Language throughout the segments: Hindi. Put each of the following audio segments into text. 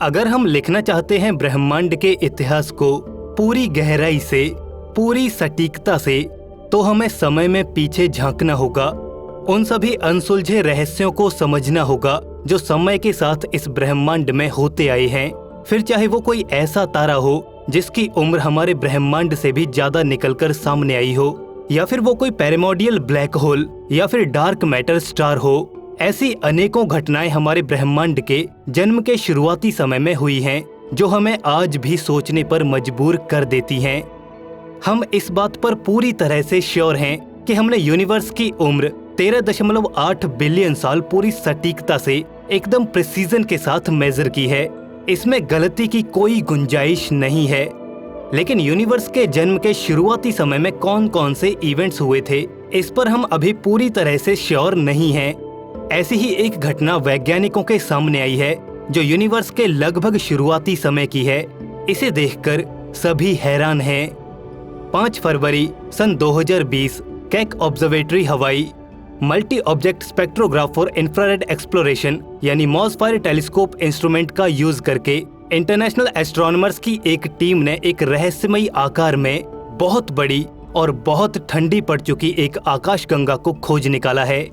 अगर हम लिखना चाहते हैं ब्रह्मांड के इतिहास को पूरी गहराई से, पूरी सटीकता से, तो हमें समय में पीछे झांकना होगा। उन सभी अनसुलझे रहस्यों को समझना होगा जो समय के साथ इस ब्रह्मांड में होते आए हैं। फिर चाहे वो कोई ऐसा तारा हो जिसकी उम्र हमारे ब्रह्मांड से भी ज्यादा निकलकर सामने आई हो, या फिर वो कोई पैरामोडियल ब्लैक होल या फिर डार्क मैटर स्टार हो। ऐसी अनेकों घटनाएं हमारे ब्रह्मांड के जन्म के शुरुआती समय में हुई हैं, जो हमें आज भी सोचने पर मजबूर कर देती हैं। हम इस बात पर पूरी तरह से श्योर हैं कि हमने यूनिवर्स की उम्र 13.8 बिलियन साल पूरी सटीकता से एकदम प्रिसीजन के साथ मेजर की है। इसमें गलती की कोई गुंजाइश नहीं है। लेकिन यूनिवर्स के जन्म के शुरुआती समय में कौन कौन से इवेंट्स हुए थे, इस पर हम अभी पूरी तरह से श्योर नहीं हैं। ऐसी ही एक घटना वैज्ञानिकों के सामने आई है जो यूनिवर्स के लगभग शुरुआती समय की है। इसे देखकर सभी हैरान हैं। 5 फरवरी सन 2020 केक ऑब्जर्वेटरी हवाई multi object spectrograph for infrared exploration यानी मॉसफायर टेलीस्कोप इंस्ट्रूमेंट का यूज करके इंटरनेशनल एस्ट्रोनॉमर्स की एक टीम ने एक रहस्यमयी आकार में बहुत बड़ी और बहुत ठंडी पड़ चुकी एक आकाशगंगा को खोज निकाला है।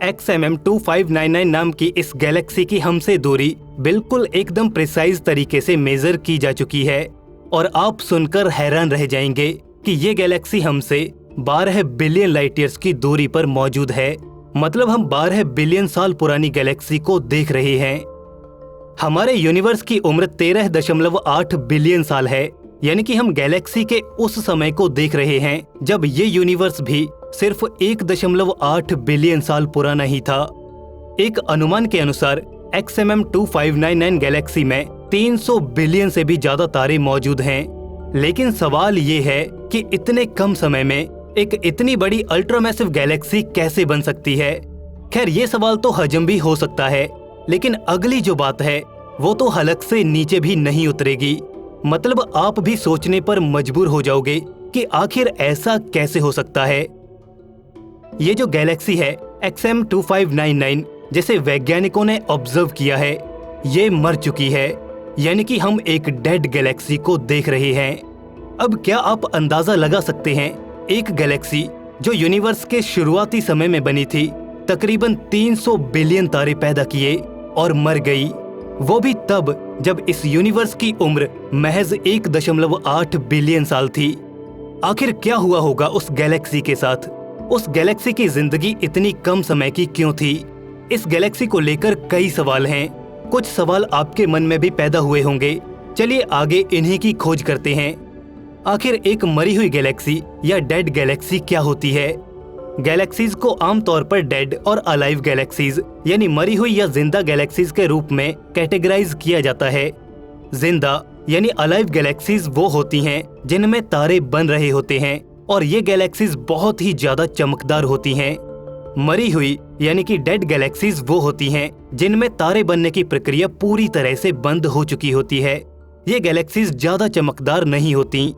XMM 2599 नाम की इस गैलेक्सी की हमसे दूरी बिल्कुल एकदम प्रिसाइज तरीके से मेजर की जा चुकी है, और आप सुनकर हैरान रह जाएंगे कि ये गैलेक्सी हमसे 12 बिलियन लाइट ईयर्स की दूरी पर मौजूद है। मतलब हम 12 बिलियन साल पुरानी गैलेक्सी को देख रहे हैं। हमारे यूनिवर्स की उम्र 13.8 बिलियन साल है, यानी कि हम गैलेक्सी के उस समय को देख रहे हैं जब ये यूनिवर्स भी सिर्फ 1.8 बिलियन साल पुराना ही था। एक अनुमान के अनुसार XMM 2599 गैलेक्सी में 300 बिलियन से भी ज्यादा तारे मौजूद हैं। लेकिन सवाल ये है कि इतने कम समय में एक इतनी बड़ी अल्ट्रामैसिव गैलेक्सी कैसे बन सकती है। खैर, ये सवाल तो हजम भी हो सकता है, लेकिन अगली जो बात है वो तो हलक से नीचे भी नहीं उतरेगी। मतलब आप भी सोचने पर मजबूर हो जाओगे कि आखिर ऐसा कैसे हो सकता है। ये जो गैलेक्सी है XM 2599, जिसे वैज्ञानिकों ने ऑब्जर्व किया है, ये मर चुकी है, यानी कि हम एक डेड गैलेक्सी को देख रहे हैं। अब क्या आप अंदाजा लगा सकते हैं, एक गैलेक्सी जो यूनिवर्स के शुरुआती समय में बनी थी, तकरीबन 300 बिलियन तारे पैदा किए और मर गई, वो भी तब जब इस यूनिवर्स की उम्र महज 1.8 बिलियन साल थी। आखिर क्या हुआ होगा उस गैलेक्सी के साथ? उस गैलेक्सी की जिंदगी इतनी कम समय की क्यों थी? इस गैलेक्सी को लेकर कई सवाल हैं। कुछ सवाल आपके मन में भी पैदा हुए होंगे। चलिए आगे इन्हीं की खोज करते हैं। आखिर एक मरी हुई गैलेक्सी या डेड गैलेक्सी क्या होती है? गैलेक्सीज को आमतौर पर डेड और अलाइव गैलेक्सीज यानी मरी हुई या जिंदा गैलेक्सीज के रूप में कैटेगराइज किया जाता है। जिंदा यानी अलाइव गैलेक्सीज वो होती हैं जिनमें तारे बन रहे होते हैं, और ये गैलेक्सीज बहुत ही ज्यादा चमकदार होती हैं। मरी हुई यानी कि डेड गैलेक्सीज वो होती हैं जिनमें तारे बनने की प्रक्रिया पूरी तरह से बंद हो चुकी होती है। ये गैलेक्सीज ज्यादा चमकदार नहीं होती।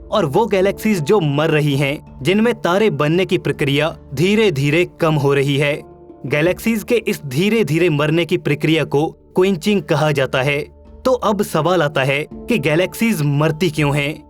और वो गैलेक्सीज जो मर रही हैं, जिनमें तारे बनने की प्रक्रिया धीरे धीरे कम हो रही है। गैलेक्सीज के इस धीरे धीरे मरने की प्रक्रिया को क्विंचिंग कहा जाता है। तो अब सवाल आता है कि गैलेक्सीज मरती क्यों हैं?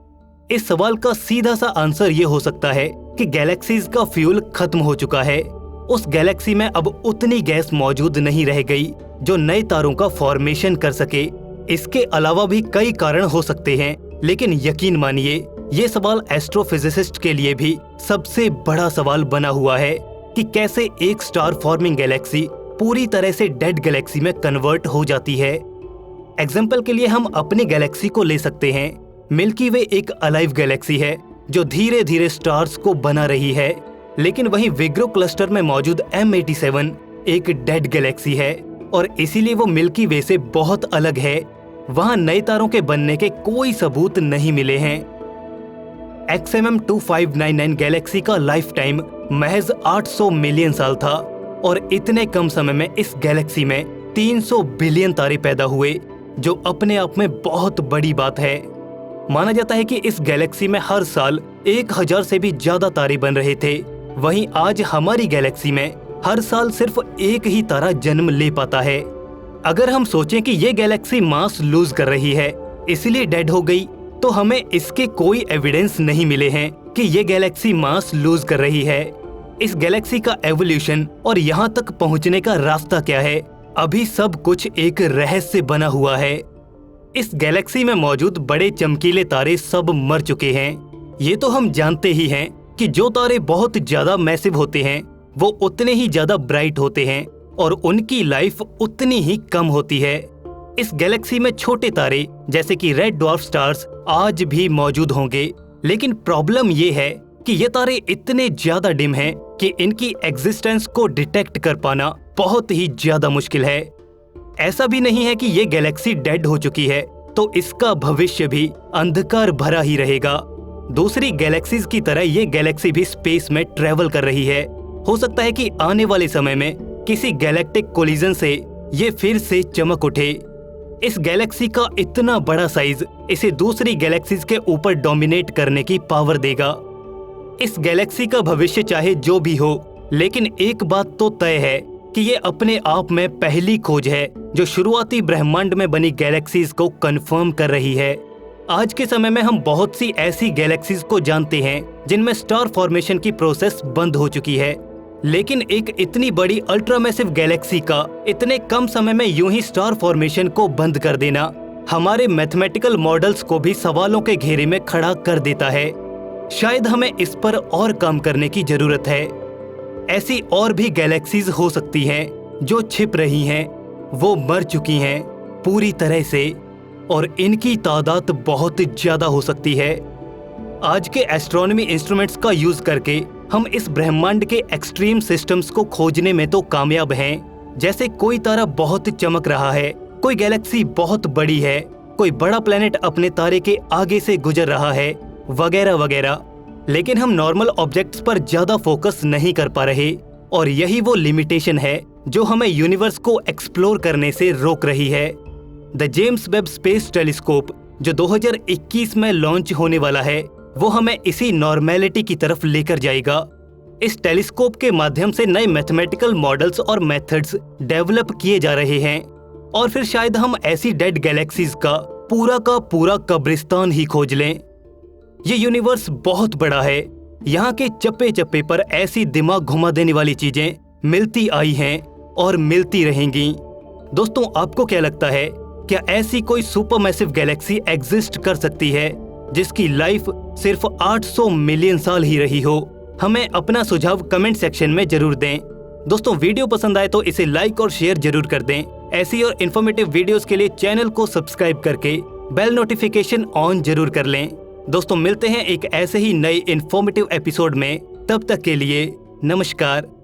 इस सवाल का सीधा सा आंसर ये हो सकता है कि गैलेक्सीज का फ्यूल खत्म हो चुका है। उस गैलेक्सी में अब उतनी गैस मौजूद नहीं रह गई जो नए तारों का फॉर्मेशन कर सके। इसके अलावा भी कई कारण हो सकते हैं, लेकिन यकीन मानिए ये सवाल एस्ट्रोफिजिसिस्ट के लिए भी सबसे बड़ा सवाल बना हुआ है कि कैसे एक स्टार फॉर्मिंग गैलेक्सी पूरी तरह से डेड गैलेक्सी में कन्वर्ट हो जाती है। एग्जाम्पल के लिए हम अपनी गैलेक्सी को ले सकते हैं। मिल्की वे एक अलाइव गैलेक्सी है जो धीरे धीरे स्टार्स को बना रही है, लेकिन वहीं विग्रो क्लस्टर में मौजूद M87 एक डेड गैलेक्सी है और इसीलिए वो मिल्की वे से बहुत अलग है। वहां नए तारों के बनने के कोई सबूत नहीं मिले हैं। XMM 2599 गैलेक्सी का लाइफ टाइम महज 800 मिलियन साल था और इतने कम समय में इस गैलेक्सी में 300 बिलियन तारे पैदा हुए, जो अपने आप में बहुत बड़ी बात है। माना जाता है कि इस गैलेक्सी में हर साल 1000 से भी ज्यादा तारे बन रहे थे। वहीं आज हमारी गैलेक्सी में हर साल सिर्फ एक ही तारा जन्म ले पाता है। अगर हम सोचें कि ये गैलेक्सी मास लूज कर रही है इसलिए डेड हो गई, तो हमें इसके कोई एविडेंस नहीं मिले हैं कि ये गैलेक्सी मास लूज कर रही है। इस गैलेक्सी का एवोल्यूशन और यहाँ तक पहुँचने का रास्ता क्या है, अभी सब कुछ एक रहस्य बना हुआ है। इस गैलेक्सी में मौजूद बड़े चमकीले तारे सब मर चुके हैं। ये तो हम जानते ही हैं कि जो तारे बहुत ज्यादा मैसिव होते हैं वो उतने ही ज्यादा ब्राइट होते हैं और उनकी लाइफ उतनी ही कम होती है। इस गैलेक्सी में छोटे तारे जैसे कि रेड ड्वार्फ स्टार्स आज भी मौजूद होंगे, लेकिन प्रॉब्लम ये है कि ये तारे इतने ज्यादा डिम हैं कि इनकी एग्जिस्टेंस को डिटेक्ट कर पाना बहुत ही ज्यादा मुश्किल है। ऐसा भी नहीं है कि ये गैलेक्सी डेड हो चुकी है, तो इसका भविष्य भी अंधकार भरा ही रहेगा। दूसरी गैलेक्सीज की तरह ये गैलेक्सी भी स्पेस में ट्रेवल कर रही है। हो सकता है कि आने वाले समय में किसी गैलेक्टिक कोलिजन से ये फिर से चमक उठे। इस गैलेक्सी का इतना बड़ा साइज इसे दूसरी गैलेक्सीज के ऊपर डोमिनेट करने की पावर देगा। इस गैलेक्सी का भविष्य चाहे जो भी हो, लेकिन एक बात तो तय है कि ये अपने आप में पहली खोज है जो शुरुआती ब्रह्मांड में बनी गैलेक्सीज को कंफर्म कर रही है। आज के समय में हम बहुत सी ऐसी गैलेक्सीज को जानते हैं जिनमें स्टार फॉर्मेशन की प्रोसेस बंद हो चुकी है, लेकिन एक इतनी बड़ी अल्ट्रामैसिव गैलेक्सी का इतने कम समय में यूं ही स्टार फॉर्मेशन को बंद कर देना हमारे मैथमेटिकल मॉडल्स को भी सवालों के घेरे में खड़ा कर देता है। शायद हमें इस पर और काम करने की जरूरत है। ऐसी और भी गैलेक्सीज हो सकती हैं जो छिप रही हैं, वो मर चुकी हैं पूरी तरह से, और इनकी तादाद बहुत ज्यादा हो सकती है। आज के एस्ट्रोनॉमी इंस्ट्रूमेंट्स का यूज करके हम इस ब्रह्मांड के एक्सट्रीम सिस्टम्स को खोजने में तो कामयाब हैं, जैसे कोई तारा बहुत चमक रहा है, कोई गैलेक्सी बहुत बड़ी है, कोई बड़ा प्लेनेट अपने तारे के आगे से गुजर रहा है, वगैरह वगैरह। लेकिन हम नॉर्मल ऑब्जेक्ट्स पर ज्यादा फोकस नहीं कर पा रहे, और यही वो लिमिटेशन है जो हमें यूनिवर्स को एक्सप्लोर करने से रोक रही है। The James Webb space telescope जो 2021 में लॉन्च होने वाला है, वो हमें इसी नॉर्मेलिटी की तरफ लेकर जाएगा। इस टेलीस्कोप के माध्यम से नए मैथमेटिकल मॉडल्स और मेथड्स डेवलप किए जा रहे हैं, और फिर शायद हम ऐसी डेड गैलेक्सीज का पूरा कब्रिस्तान ही खोज लें। ये यूनिवर्स बहुत बड़ा है, यहाँ के चप्पे चप्पे पर ऐसी दिमाग घुमा देने वाली चीजें मिलती आई हैं और मिलती रहेंगी। दोस्तों, आपको क्या लगता है, क्या ऐसी कोई सुपरमैसिव गैलेक्सी एग्जिस्ट कर सकती है जिसकी लाइफ सिर्फ 800 मिलियन साल ही रही हो? हमें अपना सुझाव कमेंट सेक्शन में जरूर दें। दोस्तों, वीडियो पसंद आए तो इसे लाइक और शेयर जरूर कर दें। ऐसी और इन्फॉर्मेटिव वीडियोस के लिए चैनल को सब्सक्राइब करके बेल नोटिफिकेशन ऑन जरूर कर लें। दोस्तों, मिलते हैं एक ऐसे ही नए इन्फॉर्मेटिव एपिसोड में। तब तक के लिए नमस्कार।